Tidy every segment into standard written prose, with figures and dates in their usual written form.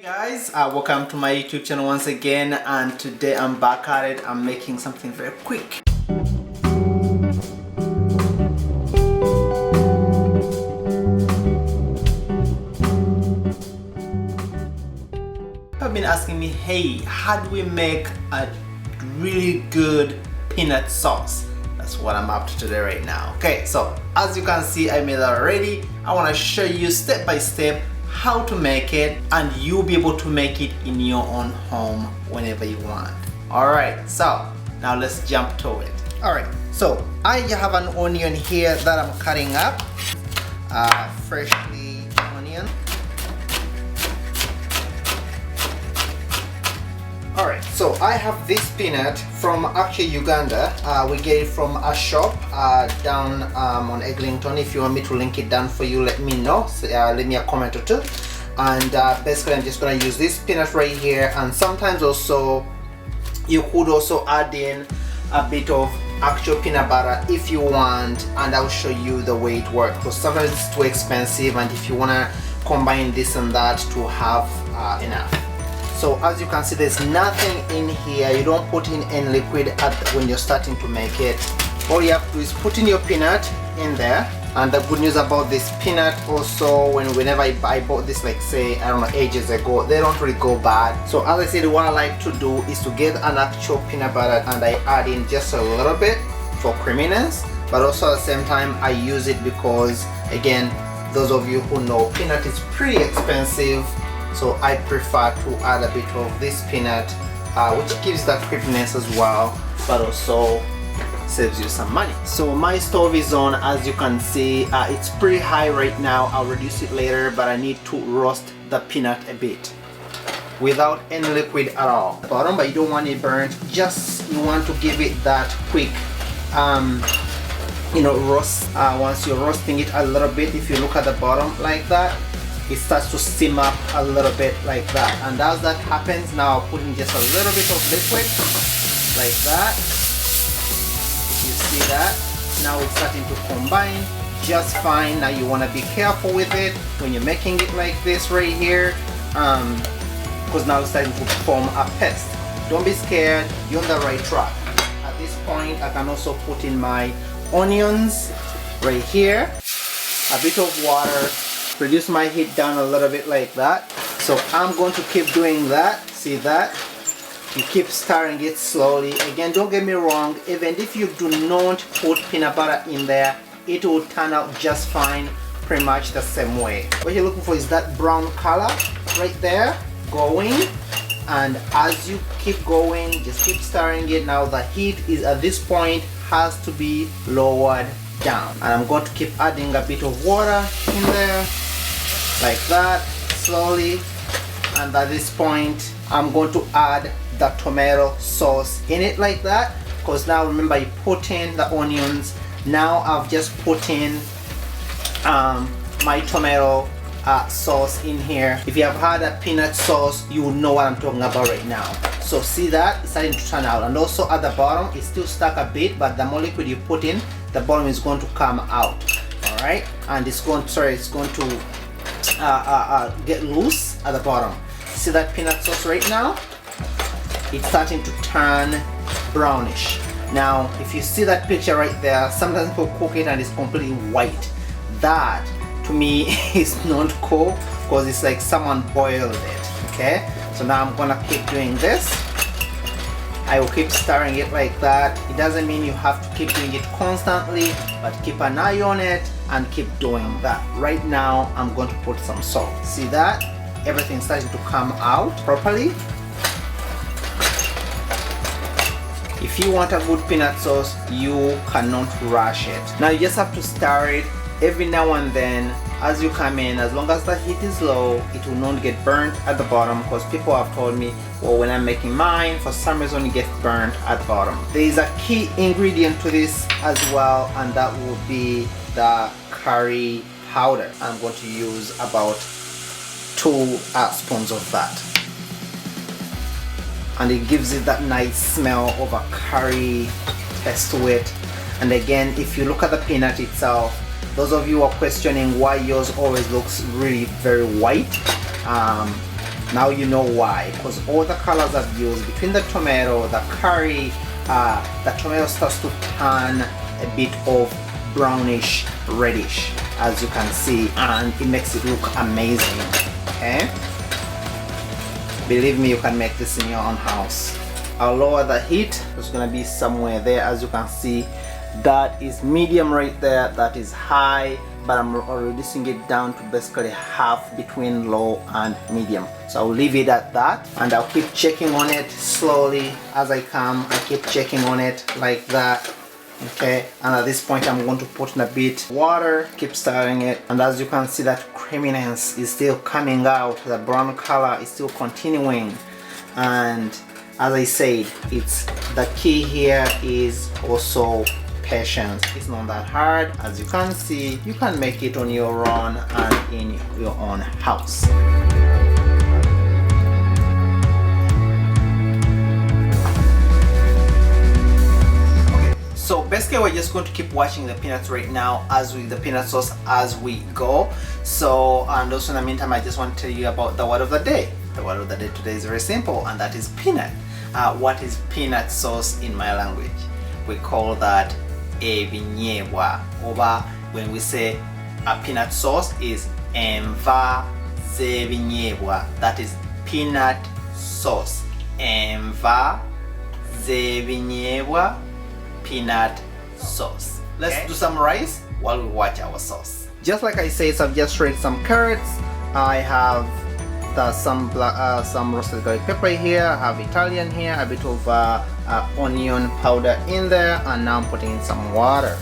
Guys, welcome to my YouTube channel once again, and today I'm back at it. I'm making something very quick. I've been asking me, hey, how do we make a really good peanut sauce? That's what I'm up to today right now. Okay, so as you can see, I made that already. I want to show you step by step how to make it, and you'll be able to make it in your own home whenever you want. Alright, so now let's jump to it. Alright, so I have an onion here that I'm cutting up, freshly onion. Alright, so I have this peanut from actually Uganda. We get it from a shop down on Eglinton. If you want me to link it down for you, let me know. So, leave me a comment or two. And basically I'm just going to use this peanut right here, and sometimes also you could also add in a bit of actual peanut butter if you want, and I'll show you the way it works, because sometimes it's too expensive, and if you want to combine this and that to have enough. So as you can see, there's nothing in here. You don't put in any liquid when you're starting to make it. All you have to do is put in your peanut in there. And the good news about this peanut also, whenever I bought this, like say, I don't know, ages ago, they don't really go bad. So as I said, what I like to do is to get an actual peanut butter, and I add in just a little bit for creaminess, but also at the same time I use it because, again, those of you who know, peanut is pretty expensive. So I prefer to add a bit of this peanut, which gives that crispness as well, but also saves you some money. So my stove is on, as you can see. It's pretty high right now. I'll reduce it later, but I need to roast the peanut a bit without any liquid at all. Bottom, but you don't want it burnt. Just you want to give it that quick roast. Once you're roasting it a little bit, if you look at the bottom like that, it starts to steam up a little bit like that. And as that happens, now I'll put in just a little bit of liquid like that. You see that? Now it's starting to combine just fine. Now you want to be careful with it when you're making it like this right here, because now it's starting to form a paste. Don't be scared, you're on the right track. At this point, I can also put in my onions right here, a bit of water, reduce my heat down a little bit like that. So I'm going to keep doing that. See that? You keep stirring it slowly. Again, don't get me wrong, even if you do not put peanut butter in there, it will turn out just fine, pretty much the same way. What you're looking for is that brown color right there going, and as you keep going, just keep stirring it. Now the heat is at this point has to be lowered down, and I'm going to keep adding a bit of water in there like that, slowly. And at this point I'm going to add the tomato sauce in it like that, because now remember, you put in the onions. Now I've just put in my tomato sauce in here. If you have had a peanut sauce, you will know what I'm talking about right now. So see that it's starting to turn out, and also at the bottom it's still stuck a bit, but the more liquid you put in, the bottom is going to come out. All right, and it's going to get loose at the bottom. See that peanut sauce right now? It's starting to turn brownish. Now if you see that picture right there, sometimes people cook it and it's completely white. That to me is not cool, because it's like someone boiled it. Okay, so now I'm gonna keep doing this. I will keep stirring it like that. It doesn't mean you have to keep doing it constantly, but keep an eye on it and keep doing that. Right now I'm going to put some salt. See that? Everything's starting to come out properly. If you want a good peanut sauce, you cannot rush it. Now you just have to stir it every now and then as you come in. As long as the heat is low, it will not get burnt at the bottom, because people have told me, well, when I'm making mine, for some reason it gets burnt at the bottom. There is a key ingredient to this as well, and that will be the curry powder. I'm going to use about 2 spoons of that, and it gives it that nice smell of a curry taste to it. And again, if you look at the peanut itself, those of you who are questioning why yours always looks really very white, Now you know why, because all the colors I've used between the tomato, the curry, the tomato starts to turn a bit of brownish reddish, as you can see, and it makes it look amazing. Okay, believe me, you can make this in your own house. I'll lower the heat. It's gonna be somewhere there. As you can see, that is medium right there, that is high, but I'm reducing it down to basically half between low and medium. So I'll leave it at that, and I'll keep checking on it slowly as I come. I keep checking on it like that. Okay, and at this point I'm going to put in a bit water, keep stirring it, and as you can see, that creaminess is still coming out, the brown color is still continuing. And as I said, it's the key here is also patience. It's not that hard. As you can see, you can make it on your own and in your own house. So basically we're just going to keep watching the peanuts right now, as with the peanut sauce as we go. So, and also in the meantime, I just want to tell you about the word of the day. The word of the day today is very simple, and that is peanut. What is peanut sauce in my language? We call that ebinyebwa, or when we say a peanut sauce is enva zebinyebwa. That is peanut sauce. Enva zebinyebwa, peanut sauce. Let's do some rice while we watch our sauce. Just like I said, so I've just shredded some carrots. I have some roasted garlic pepper here. I have Italian here, a bit of onion powder in there, and now I'm putting in some water.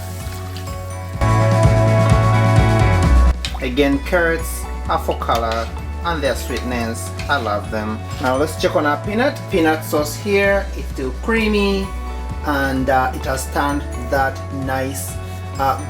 Again, carrots are for color and their sweetness. I love them. Now let's check on our peanut sauce here. It's still creamy, and it has turned that nice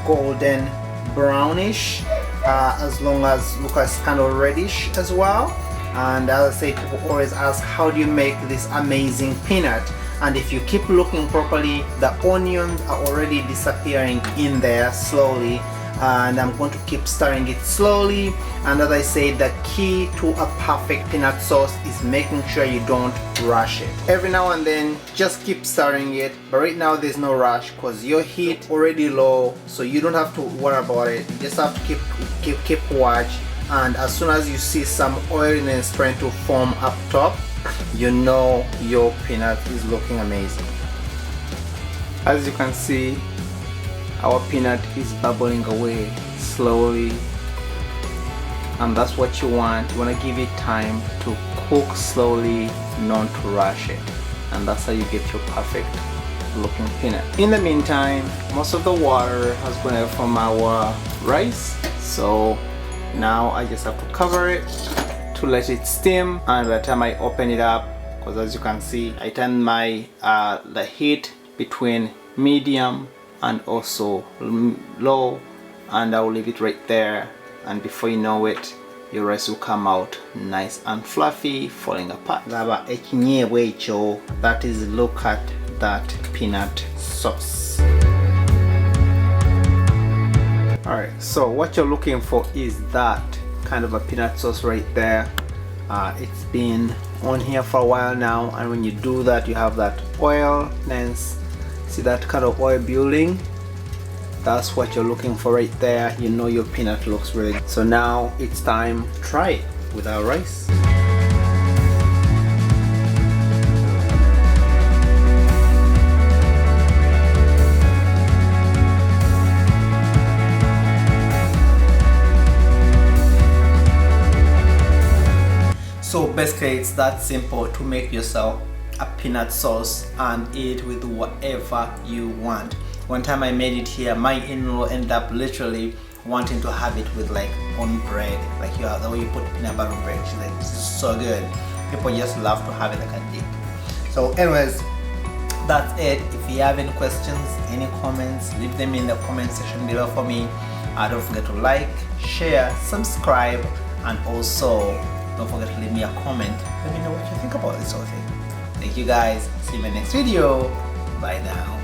golden brownish, as long as Lucas kind of reddish as well. And as I say, people always ask, how do you make this amazing peanut? And if you keep looking properly, the onions are already disappearing in there slowly, and I'm going to keep stirring it slowly. And as I say, the key to a perfect peanut sauce is making sure you don't rush it. Every now and then, just keep stirring it, but right now there's no rush because your heat already low, so you don't have to worry about it. You just have to keep watch, and as soon as you see some oiliness trying to form up top, you know your peanut is looking amazing. As you can see, our peanut is bubbling away slowly, and that's what you want. You want to give it time to cook slowly, not to rush it, and that's how you get your perfect looking peanut. In the meantime, most of the water has gone out from our rice, so now I just have to cover it to let it steam. And by the time I open it up, because as you can see, I turn my the heat between medium and also low, and I will leave it right there, and before you know it, your rice will come out nice and fluffy, falling apart. That is, look at that peanut sauce. Alright, so what you're looking for is that kind of a peanut sauce right there. It's been on here for a while now, and when you do that, you have that oilness. See that kind of oil building? That's what you're looking for right there. You know your peanut looks ready. So now it's time to try it with our rice. So basically it's that simple to make yourself a peanut sauce and eat with whatever you want. One time I made it here, my in-law ended up literally wanting to have it with like on bread, like the way you put peanut butter on bread. She's like, this is so good. People just love to have it like a dip. So anyways, that's it. If you have any questions, any comments, leave them in the comment section below for me. Don't forget to like, share, subscribe, and also don't forget to leave me a comment. Let me know what you think about this whole thing. Thank you guys. See you in my next video. Bye now.